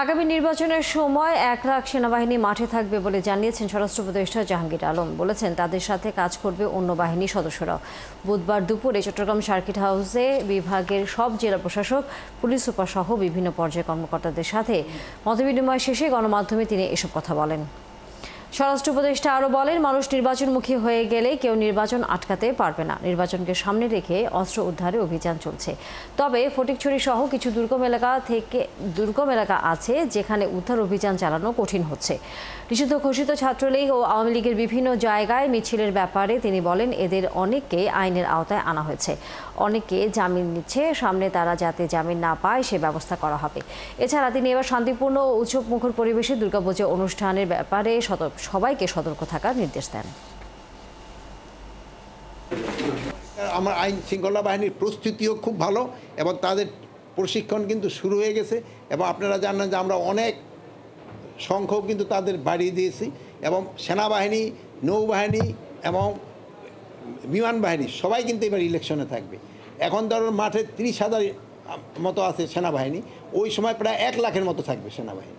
আগামী নির্বাচনের সময় 1 লাখ সেনাবাহিনী মাঠে থাকবে বলে জানিয়েছেন স্বরাষ্ট্র উপদেষ্টা জাহাঙ্গীর আলম। বলেছেন তাদের সাথে কাজ করবে অন্য বাহিনী সদস্যরাও। বুধবার দুপুরে চট্টগ্রাম সার্কিট হাউসে বিভাগের সব জেলা প্রশাসক, পুলিশ সুপার সহ বিভিন্ন পর্যায়ের কর্মকর্তাদের সাথে মতবিনিময় শেষে গণমাধ্যমে তিনি এসব কথা বলেন। স্বরাষ্ট্র উপদেষ্টা আরও বলেন, মানুষ নির্বাচনমুখী হয়ে গেলে কেউ নির্বাচন আটকাতে পারবে না। নির্বাচনকে সামনে রেখে অস্ত্র উদ্ধারে অভিযান চলছে। তবে ফটিকছড়ি সহ কিছু দুর্গম এলাকা আছে যেখানে উদ্ধার অভিযান চালানো কঠিন হচ্ছে। নিষিদ্ধ ঘোষিত ছাত্রলীগ ও আওয়ামী লীগের বিভিন্ন জায়গায় মিছিলের ব্যাপারে তিনি বলেন, এদের অনেককে আইনের আওতায় আনা হয়েছে। অনেকে জামিন নিচ্ছে, সামনে তারা যাতে জামিন না পায় সে ব্যবস্থা করা হবে। এছাড়া তিনি এবার শান্তিপূর্ণ ও উৎসবমুখর পরিবেশে দুর্গাপুজো অনুষ্ঠানের ব্যাপারে সবাইকে সতর্ক থাকার নির্দেশ দেন। আমার আইন শৃঙ্খলা বাহিনীর প্রস্তুতিও খুব ভালো এবং তাদের প্রশিক্ষণ কিন্তু শুরু হয়ে গেছে এবং আপনারা জানেন যে আমরা অনেক সংখ্যক কিন্তু তাদের বাড়িয়ে দিয়েছি এবং সেনাবাহিনী, নৌবাহিনী এবং বিমান বাহিনী সবাই কিন্তু এবার ইলেকশনে থাকবে। এখন ধরুন মাঠে 30,000 মতো আছে সেনাবাহিনী, ওই সময় প্রায় 1 লাখের মতো থাকবে সেনাবাহিনী।